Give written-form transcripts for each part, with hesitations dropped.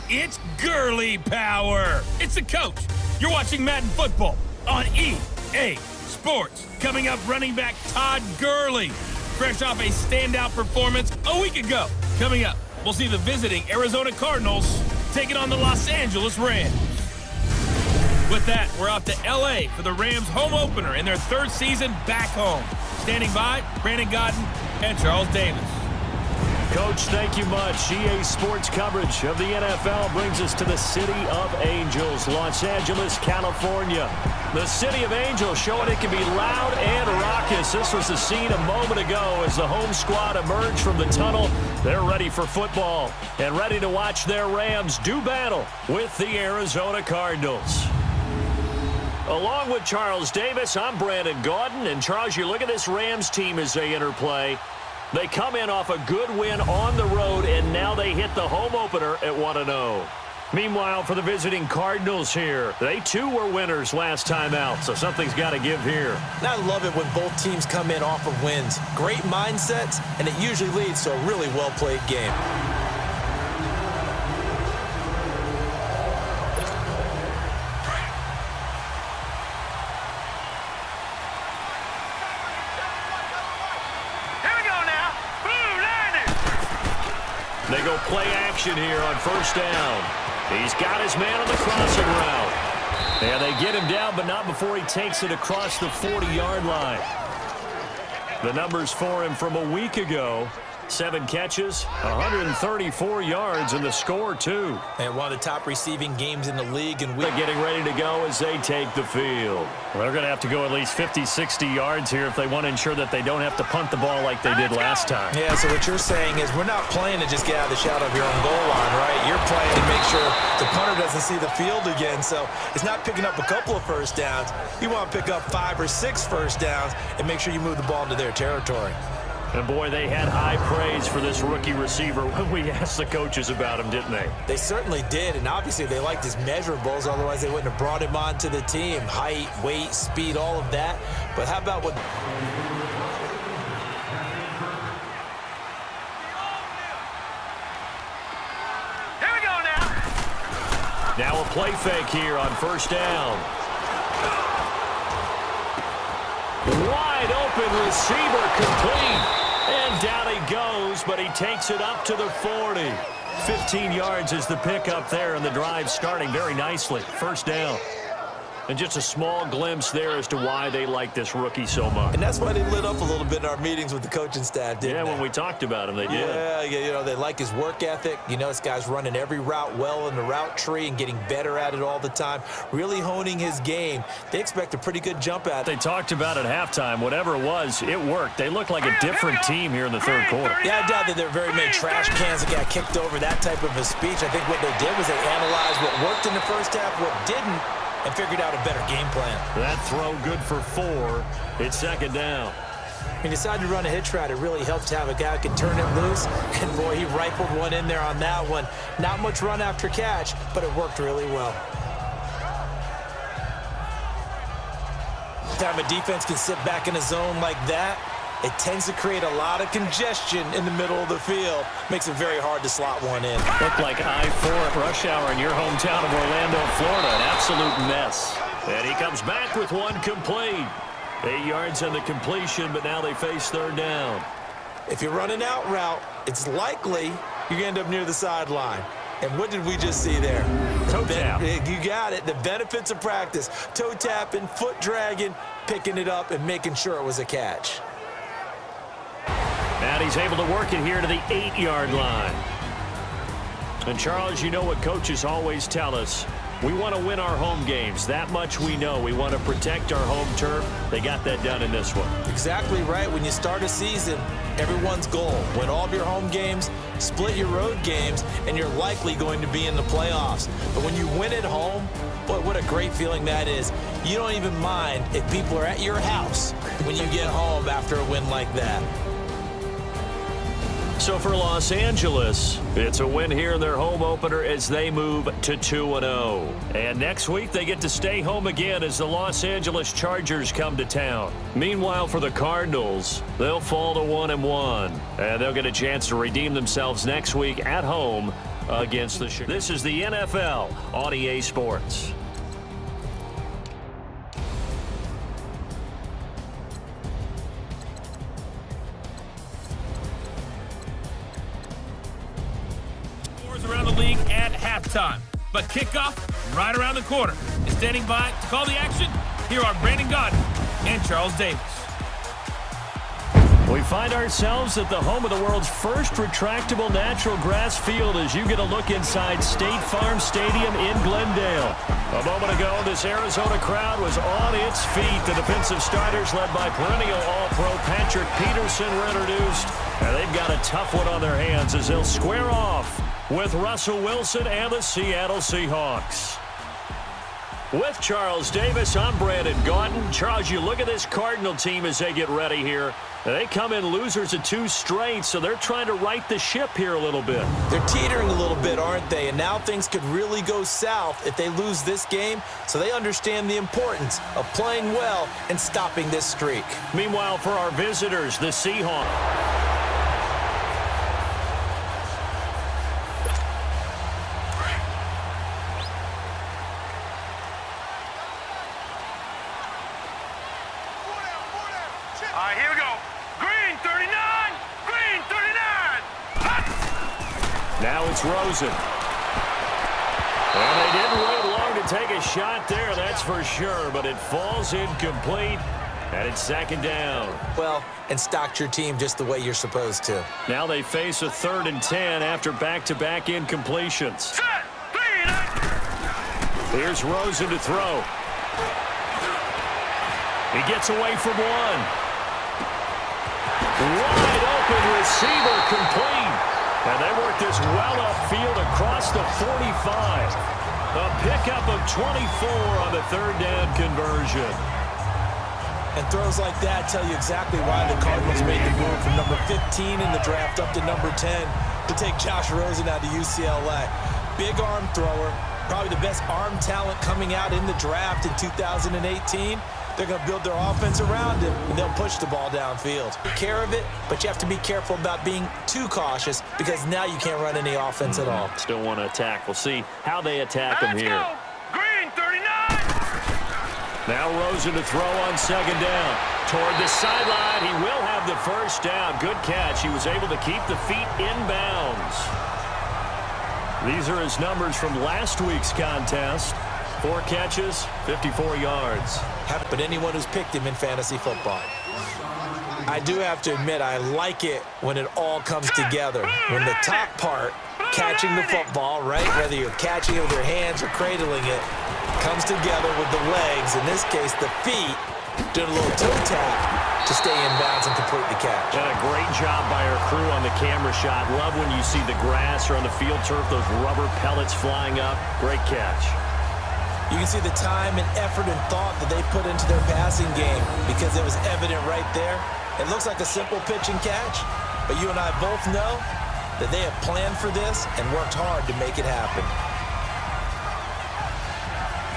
It's girly power. It's the coach. You're watching Madden football on EA Sports. Coming up, running back Todd Gurley, fresh off a standout performance a week ago. Coming up, we'll see the visiting Arizona Cardinals taking on the Los Angeles Rams. With that, we're off to L.A. for the Rams' home opener in their third season back home. Standing by, Brandon Godden and Charles Davis. Coach, thank you much. EA Sports coverage of the NFL brings us to the City of Angels, Los Angeles, California. The City of Angels showing it can be loud and raucous. This was the scene a moment ago as the home squad emerged from the tunnel. They're ready for football and ready to watch their Rams do battle with the Arizona Cardinals. Along with Charles Davis, I'm Brandon Gaudin. And Charles, you look at this Rams team as they interplay. They come in off a good win on the road, and now they hit the home opener at 1-0. Meanwhile, for the visiting Cardinals here, they too were winners last time out, so something's got to give here. And I love it when both teams come in off of wins. Great mindsets, and it usually leads to a really well-played game. They go play action here on first down. He's got his man on the crossing route. And they get him down, but not before he takes it across the 40-yard line. The numbers for him from a week ago: 7 catches, 134 yards, and the score, too. And one of the top receiving games in the league. And they're getting ready to go as they take the field. Well, they're going to have to go at least 50, 60 yards here if they want to ensure that they don't have to punt the ball like they did last time. Yeah, so what you're saying is we're not playing to just get out of the shadow of your own goal line, right? You're playing to make sure the punter doesn't see the field again. So it's not picking up a couple of first downs. You want to pick up 5 or 6 first downs and make sure you move the ball into their territory. And, boy, they had high praise for this rookie receiver when we asked the coaches about him, didn't they? They certainly did, and obviously they liked his measurables. Otherwise, they wouldn't have brought him onto the team. Height, weight, speed, all of that. But how about what... Here we go now. Now a play fake here on first down. Wide open receiver complete. And down he goes, but he takes it up to the 40. 15 yards is the pickup there, and the drive starting very nicely. First down. And just a small glimpse there as to why they like this rookie so much. And that's why they lit up a little bit in our meetings with the coaching staff, didn't they? Yeah, when we talked about him, they did. Yeah, you know, they like his work ethic. You know, this guy's running every route well in the route tree and getting better at it all the time, really honing his game. They expect a pretty good jump at it. They talked about at halftime, whatever it was, it worked. They look like a different team here in the third quarter. Yeah, I doubt that there are very many trash cans that got kicked over, that type of a speech. I think what they did was they analyzed what worked in the first half, what didn't, and figured out a better game plan. That throw good for 4. It's second down. He decided to run a hitch route. It really helped to have a guy who can turn it loose. And, boy, he rifled one in there on that one. Not much run after catch, but it worked really well. Time a defense can sit back in a zone like that, it tends to create a lot of congestion in the middle of the field. Makes it very hard to slot one in. Looked like I-4 at rush hour in your hometown of Orlando, Florida. An absolute mess. And he comes back with one complete. 8 yards on the completion, but now they face third down. If you're running out route, it's likely you're going to end up near the sideline. And what did we just see there? Toe tap. You got it. The benefits of practice. Toe tapping, foot dragging, picking it up, and making sure it was a catch. And he's able to work it here to the 8-yard line. And, Charles, you know what coaches always tell us. We want to win our home games. That much we know. We want to protect our home turf. They got that done in this one. Exactly right. When you start a season, everyone's goal: win all of your home games, split your road games, and you're likely going to be in the playoffs. But when you win at home, boy, what a great feeling that is. You don't even mind if people are at your house when you get home after a win like that. So for Los Angeles, it's a win here in their home opener as they move to 2-0. And next week, they get to stay home again as the Los Angeles Chargers come to town. Meanwhile, for the Cardinals, they'll fall to 1-1. And they'll get a chance to redeem themselves next week at home against the Chicago. This is the NFL on EA Sports. Scores around the league at halftime, but kickoff right around the corner. And standing by to call the action, here are Brandon Gaudin and Charles Davis. We find ourselves at the home of the world's first retractable natural grass field as you get a look inside State Farm Stadium in Glendale. A moment ago, this Arizona crowd was on its feet. The defensive starters, led by perennial All-Pro Patrick Peterson, were introduced. And they've got a tough one on their hands as they'll square off with Russell Wilson and the Seattle Seahawks. With Charles Davis, I'm Brandon Gaudin. Charles, you look at this Cardinal team as they get ready here. They come in losers of 2 straight, so they're trying to right the ship here a little bit. They're teetering a little bit, aren't they? And now things could really go south if they lose this game, so they understand the importance of playing well and stopping this streak. Meanwhile, for our visitors, the Seahawks. All right, here we go. Green 39. Green 39. Hot. Now it's Rosen. And they didn't wait long to take a shot there, that's for sure, but it falls incomplete, and it's 2nd down. Well, and stocked your team just the way you're supposed to. Now they face a 3rd and 10 after back-to-back incompletions. Set. 3. Here's Rosen to throw. He gets away from one. Wide open receiver complete. And they work this well upfield across the 45. A pickup of 24 on the 3rd down conversion. And throws like that tell you exactly why the Cardinals made the move from number 15 in the draft up to number 10 to take Josh Rosen out of UCLA. Big arm thrower, probably the best arm talent coming out in the draft in 2018. They're going to build their offense around him, and they'll push the ball downfield. Take care of it, but you have to be careful about being too cautious because now you can't run any offense at all. Still want to attack. We'll see how they attack him here. Go. Green 39. Now Rosen to throw on 2nd down. Toward the sideline, he will have the 1st down. Good catch. He was able to keep the feet in bounds. These are his numbers from last week's contest. 4 catches, 54 yards. But anyone who's picked him in fantasy football. I do have to admit, I like it when it all comes together. When the top part, catching the football, right, whether you're catching it with your hands or cradling it, comes together with the legs, in this case the feet, doing a little toe tap to stay in bounds and complete the catch. And a great job by our crew on the camera shot. Love when you see the grass or on the field turf, those rubber pellets flying up. Great catch. You can see the time and effort and thought that they put into their passing game because it was evident right there. It looks like a simple pitch and catch, but you and I both know that they have planned for this and worked hard to make it happen.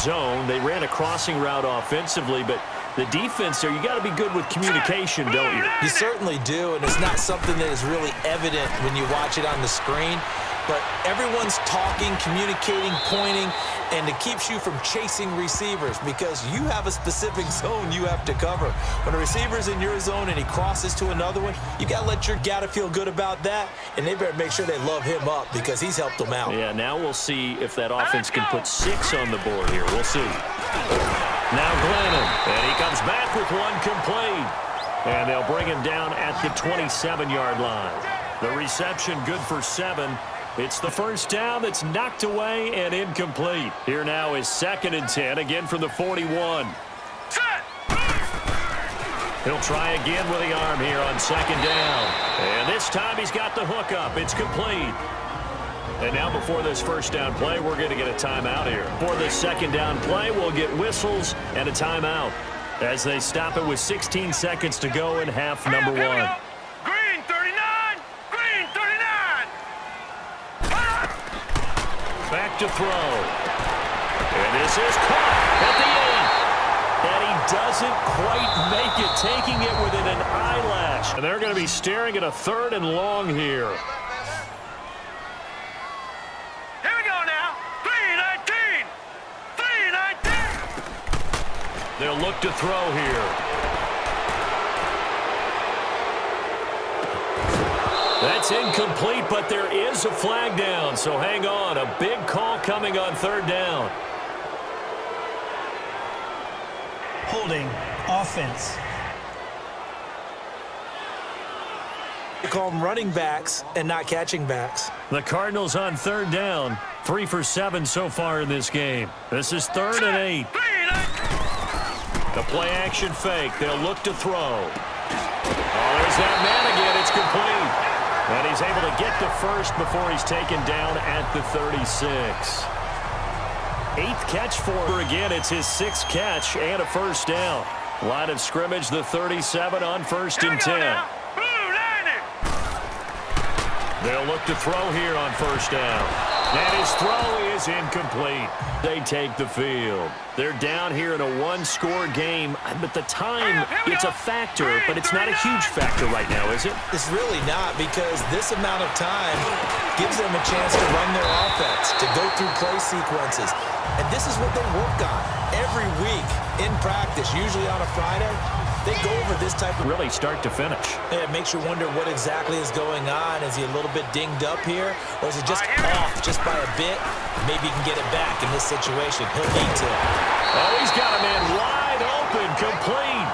Zone, they ran a crossing route offensively, but the defense there, you got to be good with communication, don't you? You certainly do, and it's not something that is really evident when you watch it on the screen. But everyone's talking, communicating, pointing, and it keeps you from chasing receivers because you have a specific zone you have to cover. When a receiver's in your zone and he crosses to another one, you got to let your guy feel good about that, and they better make sure they love him up because he's helped them out. Yeah, now we'll see if that offense can put 6 on the board here. We'll see. Now Glennon, and he comes back with one complete. And they'll bring him down at the 27-yard line. The reception good for 7. It's the 1st down that's knocked away and incomplete. Here now is 2nd and 10, again from the 41. He'll try again with the arm here on 2nd down. And this time he's got the hook up. It's complete. And now before this 1st down play, we're going to get a timeout here. For the 2nd down play, we'll get whistles and a timeout as they stop it with 16 seconds to go in half number 1. Back to throw. And this is caught at the 8. And he doesn't quite make it, taking it within an eyelash. And they're going to be staring at a 3rd and long here. look to throw here. That's incomplete, but there is a flag down, so hang on. A big call coming on third down. Holding offense. They call them running backs and not catching backs. The Cardinals on third down. 3 for 7 so far in this game. This is 3rd and 8. The play action fake. They'll look to throw. Oh, there's that man again. It's complete. And he's able to get to first before he's taken down at the 36. 8th catch for him. Again, it's his 6th catch and a first down. Line of scrimmage, the 37 on 1st and 10. They'll look to throw here on first down. And his throw is incomplete. They take the field. They're down here in a one-score game, but the time, it's a factor, but it's not a huge factor right now, is it? It's really not, because this amount of time gives them a chance to run their offense, to go through play sequences. And this is what they work on every week in practice, usually on a Friday. They go over this type of... Really start to finish. Yeah, it makes you wonder what exactly is going on. Is he a little bit dinged up here? Or is it just off just by a bit? Maybe he can get it back in this situation. He'll need to. Oh, he's got a man wide open, complete.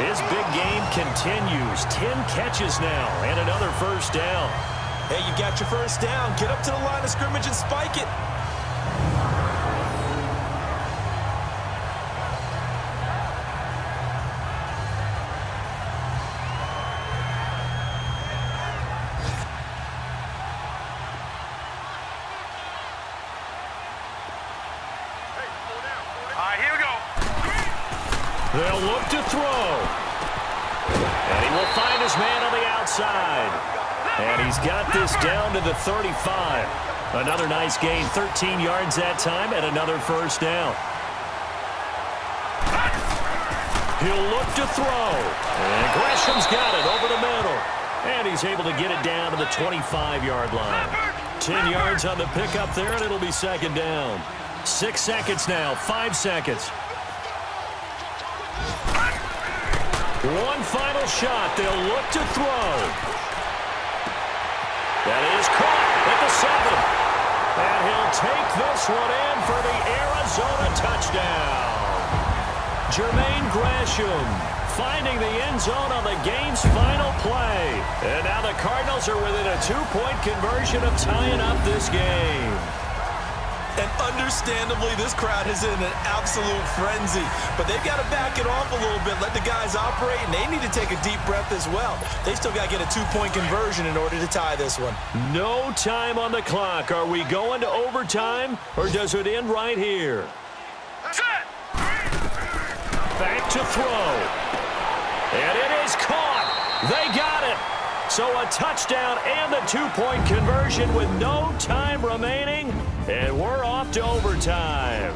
His big game continues. 10 catches now and another first down. Hey, you got your first down. Get up to the line of scrimmage and spike it. They'll look to throw. And he will find his man on the outside. And he's got this down to the 35. Another nice gain, 13 yards that time, and another first down. He'll look to throw. And Gresham's got it over the middle. And he's able to get it down to the 25-yard line. 10 yards on the pickup there, and it'll be second down. 6 seconds now, 5 seconds. One final shot. They'll look to throw. That is caught at the 7. And he'll take this one in for the Arizona touchdown. Jermaine Gresham finding the end zone on the game's final play. And now the Cardinals are within a 2-point conversion of tying up this game. And understandably, this crowd is in an absolute frenzy. But they've got to back it off a little bit, let the guys operate, and they need to take a deep breath as well. They still got to get a 2-point conversion in order to tie this one. No time on the clock. Are we going to overtime, or does it end right here? Set. Back to throw. And it is caught. They got it. So a touchdown and the 2-point conversion with no time remaining. And we're off to overtime.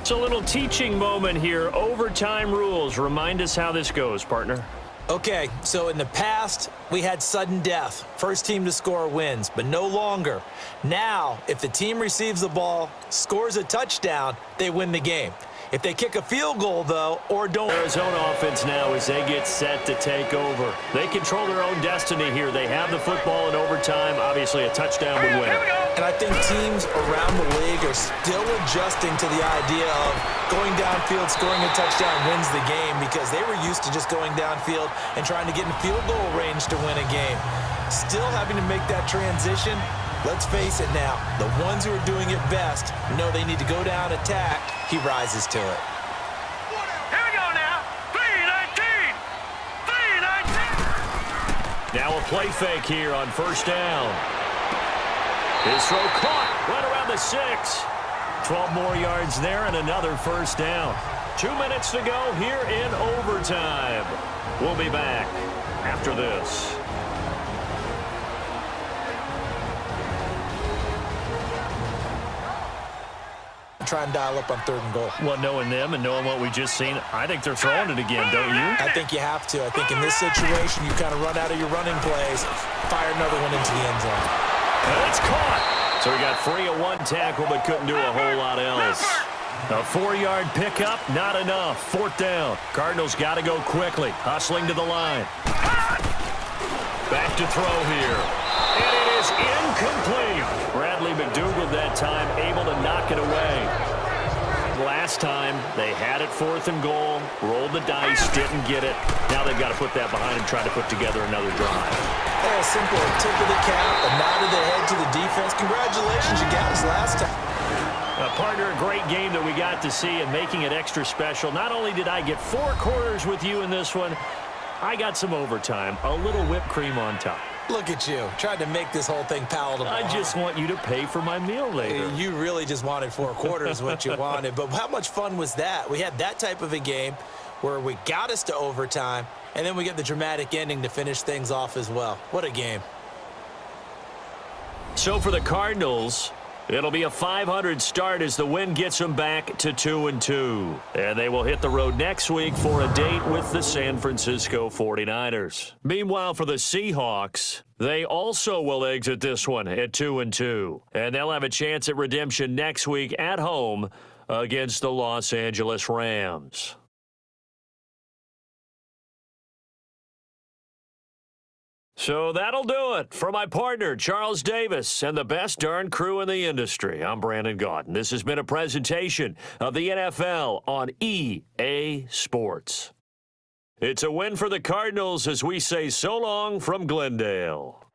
It's a little teaching moment here. Overtime rules. Remind us how this goes, partner. Okay, so in the past, we had sudden death. First team to score wins, but no longer. Now, if the team receives the ball, scores a touchdown, they win the game. If they kick a field goal, though, or don't... Arizona offense now as they get set to take over. They control their own destiny here. They have the football in overtime. Obviously, a touchdown would win. And I think teams around the league are still adjusting to the idea of going downfield, scoring a touchdown wins the game, because they were used to just going downfield and trying to get in field goal range to win a game. Still having to make that transition. Let's face it now, the ones who are doing it best know they need to go down, attack. He rises to it. Here we go now. 3-19. 3-19. Now a play fake here on first down. His throw caught right around the 6. 12 more yards there and another first down. 2 minutes to go here in overtime. We'll be back after this. try and dial up on 3rd and goal. Well, knowing them and knowing what we just seen, I think they're throwing it again, don't you? I think you have to. I think in this situation, you kind of run out of your running plays, fire another one into the end zone. And it's caught. So he got free of one tackle, but couldn't do a whole lot else. A 4-yard pickup, not enough. 4th down. Cardinals got to go quickly, hustling to the line. Back to throw here. And it is incomplete. Bradley McDougald that time able to knock it away. Last time, they had it 4th and goal, rolled the dice, didn't get it. Now they've got to put that behind them, try to put together another drive. Yeah, simple. A tip of the cap, a nod of the head to the defense. Congratulations, you got us last time. Partner, a great game that we got to see and making it extra special. Not only did I get 4 quarters with you in this one, I got some overtime, a little whipped cream on top. Look at you, trying to make this whole thing palatable. I just want you to pay for my meal later. You really just wanted 4 quarters, what you wanted. But how much fun was that? We had that type of a game where we got us to overtime, and then we get the dramatic ending to finish things off as well. What a game. So for the Cardinals, it'll be a 500 start as the win gets them back to 2-2. And they will hit the road next week for a date with the San Francisco 49ers. Meanwhile, for the Seahawks, they also will exit this one at 2-2. And they'll have a chance at redemption next week at home against the Los Angeles Rams. So that'll do it. For my partner, Charles Davis, and the best darn crew in the industry, I'm Brandon Gaudin. This has been a presentation of the NFL on EA Sports. It's a win for the Cardinals as we say so long from Glendale.